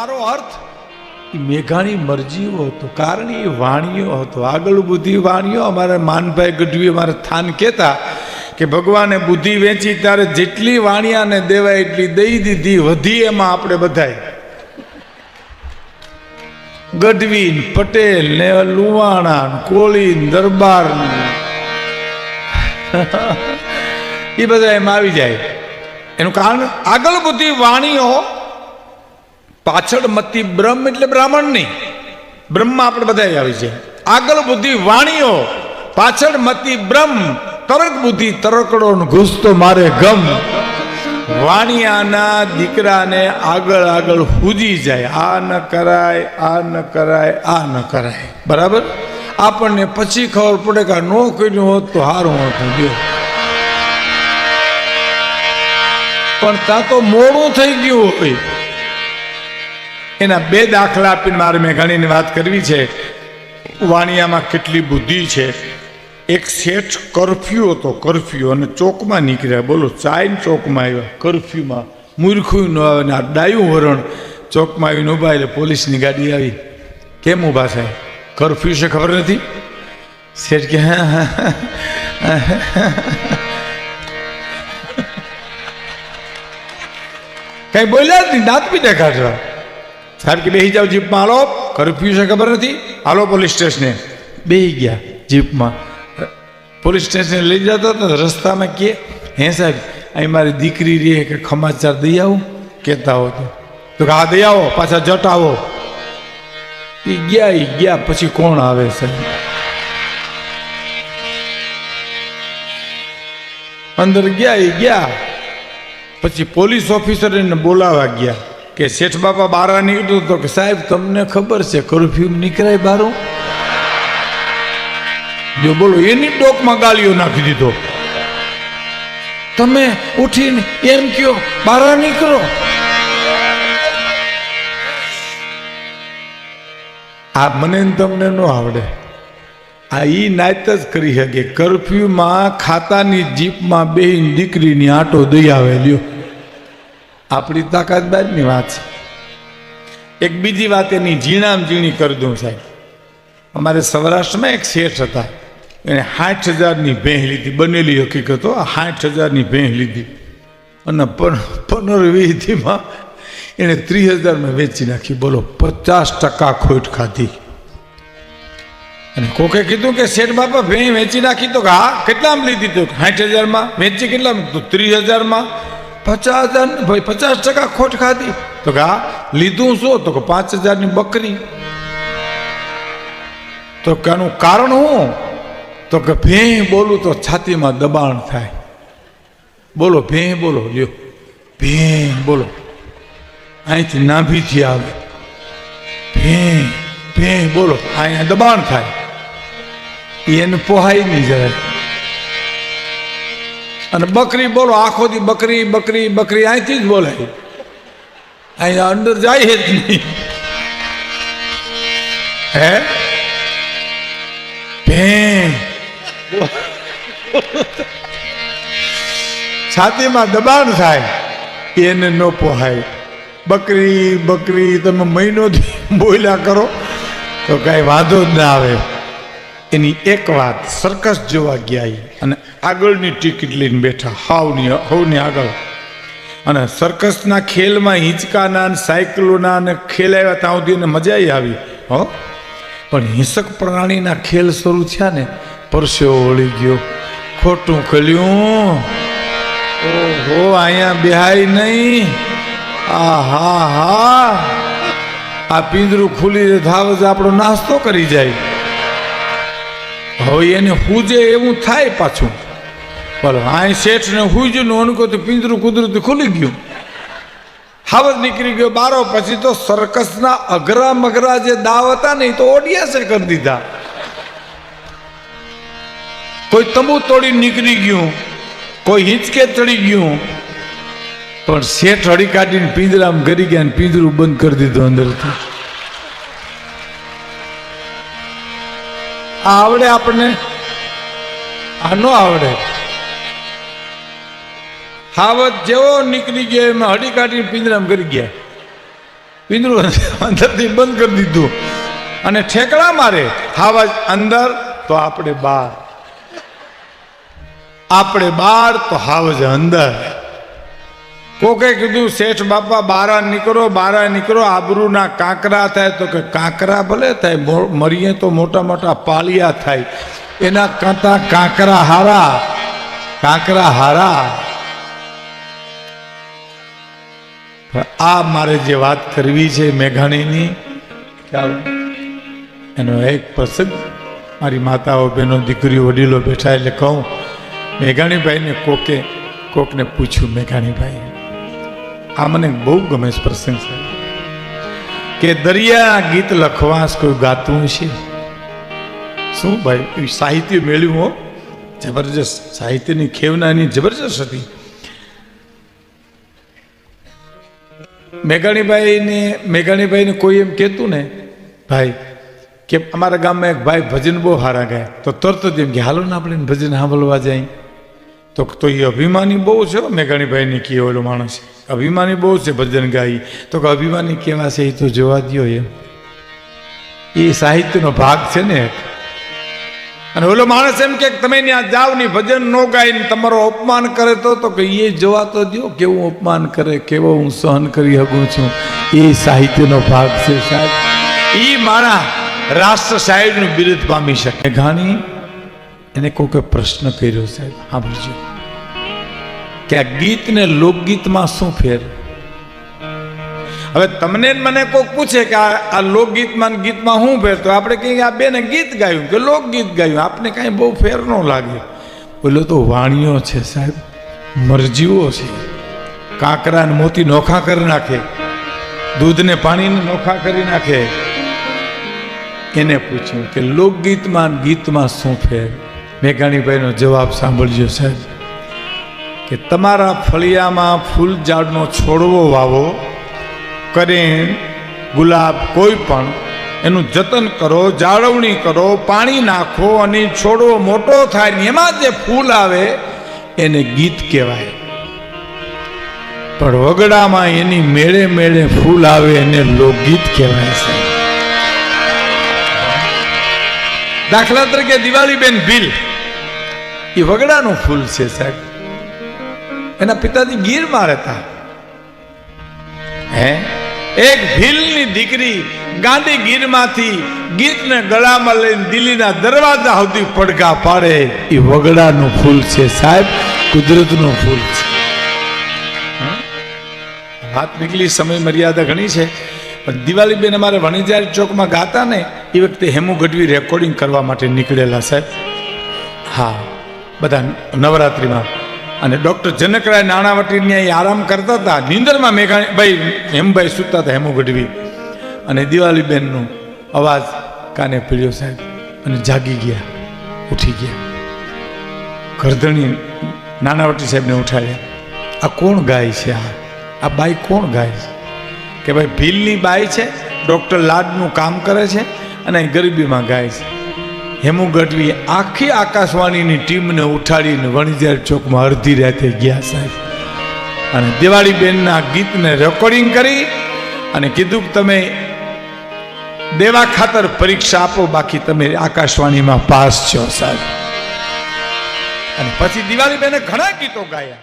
મારો અર્થ મેઘાણી મરજીઓ હતો, કારણ એ વાણીઓ હતો. આગળ બુદ્ધિ વાણીઓ. અમારા માનભાઈ ગઢવી અમારે થાન કહેતા કે ભગવાને બુદ્ધિ વેચી ત્યારે જેટલી વાણિયાને દેવાય એટલી દઈ દીધી, વધી એમાં આપણે બધાય ગઢવી પટેલ ને લુવાણા કોળી દરબાર એ બધા એમાં આવી જાય. એનું કારણ આગળ બુદ્ધિ વાણીઓ, પાછળ મતી બ્રહ્મ એટલે બ્રાહ્મણ નહીં, બ્રહ્મમાં આપણે બધા આવી છે. આગળ બુદ્ધિ વાણીઓ, પાછળ મતી બ્રહ્મ, તરક બુદ્ધિ તરકડો ઘૂસતો મારે ગમ. વાણિયાના દીકરાને આગળ આગળ હુજી જાય, આ ન કરાય, આ ન કરાય, આ ન કરાય. બરાબર. આપણને પછી ખબર પડે કે નો કર્યું હોત તો સારું હતું ગયો, પણ ત્યાં તો મોડું થઈ ગયું હોય. એના બે દાખલા આપીને મારે મેઘાણીની વાત કરવી છે. વાણિયામાં કેટલી બુદ્ધિ છે. એક શેઠ કરફ્યુ હતો, કરફ્યુ, અને ચોકમાં નીકળ્યા. બોલો, ચાઈન ચોકમાં આવ્યા કરફ્યુમાં, મૂર્ખું ન આવે ને આ ડાયું વરણ ચોકમાં આવીને ઊભા. એટલે પોલીસની ગાડી આવી. કેમ ઊભા સાહેબ? કરફ્યુ છે ખબર નથી? શેઠ કે હા. કઈ બોલ્યા જ નહીં, દાંત બી દેખાડવા. સાહેબ કે બેસી જાઓ જીપમાં, હાલો કરફ્યુ છે ખબર નથી, હાલો પોલીસ સ્ટેશને. બેસી ગયા જીપમાં. પોલીસ સ્ટેશને લઈ જતા હતા. રસ્તામાં કે હે સાહેબ અહીં મારી દીકરી રહે કે સમાચાર દઈ આવું કહેતા હો તો કે હા દઈ આવો, પાછા જટ આવો. એ ગયા પછી કોણ આવે સાહેબ? અંદર ગયા પછી પોલીસ ઓફિસર એને બોલાવા ગયા કે શેઠ બાપા બહાર નીકળ્યું તો કે સાહેબ તમને ખબર છે કરફ્યુ નીકળાય બારું? જો બોલો, એની ડોકમાં ગાલીઓ નાખી દીધો. તમે ઉઠીને એમ કયો બહાર નીકળો. આ મને તમને ન આવડે. આ ઈ નાત જ કરી શકે. કરફ્યુમાં ખાતાની જીપમાં બેહીને દીકરીની આંટો દઈ આવે લ્યો. આપણી તાકાત બાદની વાત છે. એક બીજી વાત એની ઝીણામ ઝીણી કરી દઉં સાહેબ. અમારે સૌરાષ્ટ્રમાં એક શેઠ હતા, એને 60,000ની ભેંસ લીધી. બનેલી હકીકતો, 60,000ની ભેંસ લીધી અને 15-20માં એને 30,000માં વેચી નાખી. બોલો, 50% ખોટ ખાધી. અને કોકે કીધું કે શેઠ બાપા ભેંસ વેચી નાખી તો કે હા. કેટલામાં લીધી? તો 60,000માં. વેચી કેટલામાં? તો 30,000માં. 50,000 ભાઈ 50% ખોટ ખાધી. તો કે હા. લીધું શું? તો કે 5,000ની બકરી. તો કે આનું કારણ શું? તો કે ભેં બોલું તો છાતીમાં દબાણ થાય. બોલો, ભેં બોલો લ્યો, ભેં બોલો, અહીંથી નાભીથી આવે. ભેં બોલો, અહીંયા દબાણ થાય. એને પોહાય નહીં જરાય. અને બકરી બોલો, આખો દી બકરી બકરી બકરી અહીંથી જ બોલાય, અહીંયા અંદર જાય જ નહીં. હે ભેં છાતીમાં દબાણ થાય, એને ન પોહાય. બકરી બકરી તમે મહિનોથી બોલ્યા કરો તો કાંઈ વાંધો જ ના આવે. એની એક વાત, સર્કસ જોવા ગયા અને આગળની ટિકિટ લઈને બેઠા, હવની આગળ. અને સર્કસના ખેલમાં હિંચકાના સાયકલોના અને ખેલ આવ્યા ત્યાં સુધી એને મજા આવી. હો, પણ હિંસક પ્રાણીના ખેલ શરૂ થયા ને, પરસેવો વળી ગયો, ખોટું ખલ્યું. ઓહો, અહીંયા બેહાય નહીં. હા, આ પિંજરું ખુલી થાવ જ આપણો નાસ્તો કરી જાય. હવે એને હુજે એવું થાય પાછું. બોલો, અહીં શેઠને હુજ્યું ને ઓનકો તો પિંજરું કુદરતી ખુલી ગયું, હાવજ નીકળી ગયો બારો. પછી તો સર્કસના અઘરા મઘરા જે દાવ હતા ને એ તો ઓડિયાસે કરી દીધા. કોઈ તંબુ તોડી નીકળી ગયું, કોઈ હિંચકે ચડી ગયું, પણ શેઠ હળી કાઢીને પિંજરામાં ગરી ગયા ને પિંજરું બંધ કરી દીધું અંદરથી. આવડે આપણને? આ ન આવડે. હાવજ જેવો નીકળી ગયો એમાં હળી કાઢીને પિંજરામાં ગરી ગયા. પિંજરું અંદરથી બંધ કરી દીધું અને ઠેકડા મારે, હાવજ અંદર તો આપણે બહાર, આપણે બહાર તો હાવજ અંદર. કોકે કીધું શેઠ બાપા બારા નીકળો, આબરૂના કાંકરા થાય. તો કે કાંકરા ભલે થાય, મરીએ તો મોટા મોટા પાલિયા થાય, એના કરતા કાંકરા હારા, કાંકરા હારા. આ મારે જે વાત કરવી છે મેઘાણીની, એનો એક પ્રસંગ, મારી માતાઓ બહેનો દીકરીઓ વડીલો બેઠા એટલે કહું, મેઘાણીભાઈને કોકને પૂછ્યું, મેઘાણીભાઈ આ મને બહુ ગમે છે પ્રસંગ છે, કે દરિયા ગીત લખવા કોઈ ગાતું છે શું ભાઈ? સાહિત્ય મેળવ્યું હો, જબરજસ્ત સાહિત્યની ખેવનાની જબરજસ્ત હતી. મેઘાણીભાઈને કોઈ એમ કહેતું ને ભાઈ કે અમારા ગામમાં એક ભાઈ ભજન બહુ સારા ગાય, તો તરત જ એમ કે હાલો ને આપણે ભજન સાંભળવા જાય. તો એ અભિમાની બહુ છે મેઘાણીભાઈની કે ઓલો માણસ અભિમાની બહુ છે, ભજન ગાઈ. તો કે અભિમાની કેવા છે એ તો જોવા દો, એમ એ સાહિત્યનો ભાગ છે ને. અને ઓલો માણસ એમ કે તમે ત્યાં જાઓ ને ભજન ન ગાય ને તમારો અપમાન કરે તો કે એ જોવા તો દો કેવું અપમાન કરે, કેવો હું સહન કરી શકું છું. એ સાહિત્યનો ભાગ છે સાહેબ. એ મારા રાષ્ટ્ર સાહેબનું બિરુદ પામી શકે. ઘાણી એને કોઈ પ્રશ્ન કર્યો સાહેબ, સાંભળજો કે આ ગીત ને લોકગીતમાં શું ફેર? હવે તમને મને કોઈક પૂછે કે આ લોકગીતમાં ગીતમાં શું ફેર, તો આપણે કહીએ આ બેને ગીત ગાયું કે લોકગીત ગાયું, આપને કાંઈ બહુ ફેર ન લાગે. બોલો તો વાણીઓ છે સાહેબ, મરજીઓ છે. કાંકરા ને મોતી નોખા કરી નાખે, દૂધ ને પાણીને નોખા કરી નાખે. એને પૂછ્યું કે લોકગીતમાં ગીતમાં શું ફેર? મેઘાણીભાઈનો જવાબ સાંભળજો સાહેબ, કે તમારા ફળિયામાં ફૂલ ઝાડનો છોડવો વાવો, કરેણ, ગુલાબ, કોઈ પણ એનું જતન કરો, જાળવણી કરો, પાણી નાખો અને છોડવો મોટો થાય ને એમાં જે ફૂલ આવે એને ગીત કહેવાય. પણ વગડામાં એની મેળે મેળે ફૂલ આવે એને લોકગીત કહેવાય છે. દાખલા તરીકે દિવાળીબેન ભીલ, એ વગડાનું ફૂલ છે સાહેબ. એના પિતાજી ગીરમાં રહેતા. એક ભીલની દીકરી ગાંધી ગીરમાંથી ગીતને ગળામાં લઈને દિલ્હીના દરવાજા સુધી પડઘા પાડે. એ વગડાનું ફૂલ છે સાહેબ, કુદરતનું ફૂલ છે. વાત નીકળી, સમય મર્યાદા ઘણી છે. પણ દિવાળીબેન અમારે વણિજાર ચોકમાં ગાતા ને એ વખતે હેમુ ગઢવી રેકોર્ડિંગ કરવા માટે નીકળેલા સાહેબ. હા, બધા નવરાત્રિમાં. અને ડૉક્ટર જનકરાય નાણાવટી આરામ કરતા હતા, નીંદરમાં મેઘાણીભાઈ હેમભાઈ સૂતા હતા, હેમુ ગઢવી. અને દિવાળીબેનનો અવાજ કાને પીડ્યો સાહેબ, અને જાગી ગયા, ઉઠી ગયા. ગરદણી નાણાવટી સાહેબને ઉઠાડ્યા. આ કોણ ગાય છે? આ બાઈ કોણ ગાય છે? કે ભાઈ ભીલની બાઈ છે, ડૉક્ટર લાડનું કામ કરે છે અને ગરીબીમાં ગાય છે. હેમુ ગઢવી આખી આકાશવાણીની ટીમને ઉઠાડીને વણિજાર ચોકમાં અડધી રાતે ગયા સાહેબ. અને દિવાળીબેનના ગીતને રેકોર્ડિંગ કરી અને કીધું કે તમે દેવા ખાતર પરીક્ષા આપો, બાકી તમે આકાશવાણીમાં પાસ છો સાહેબ. અને પછી દિવાળીબેને ઘણા ગીતો ગાયા.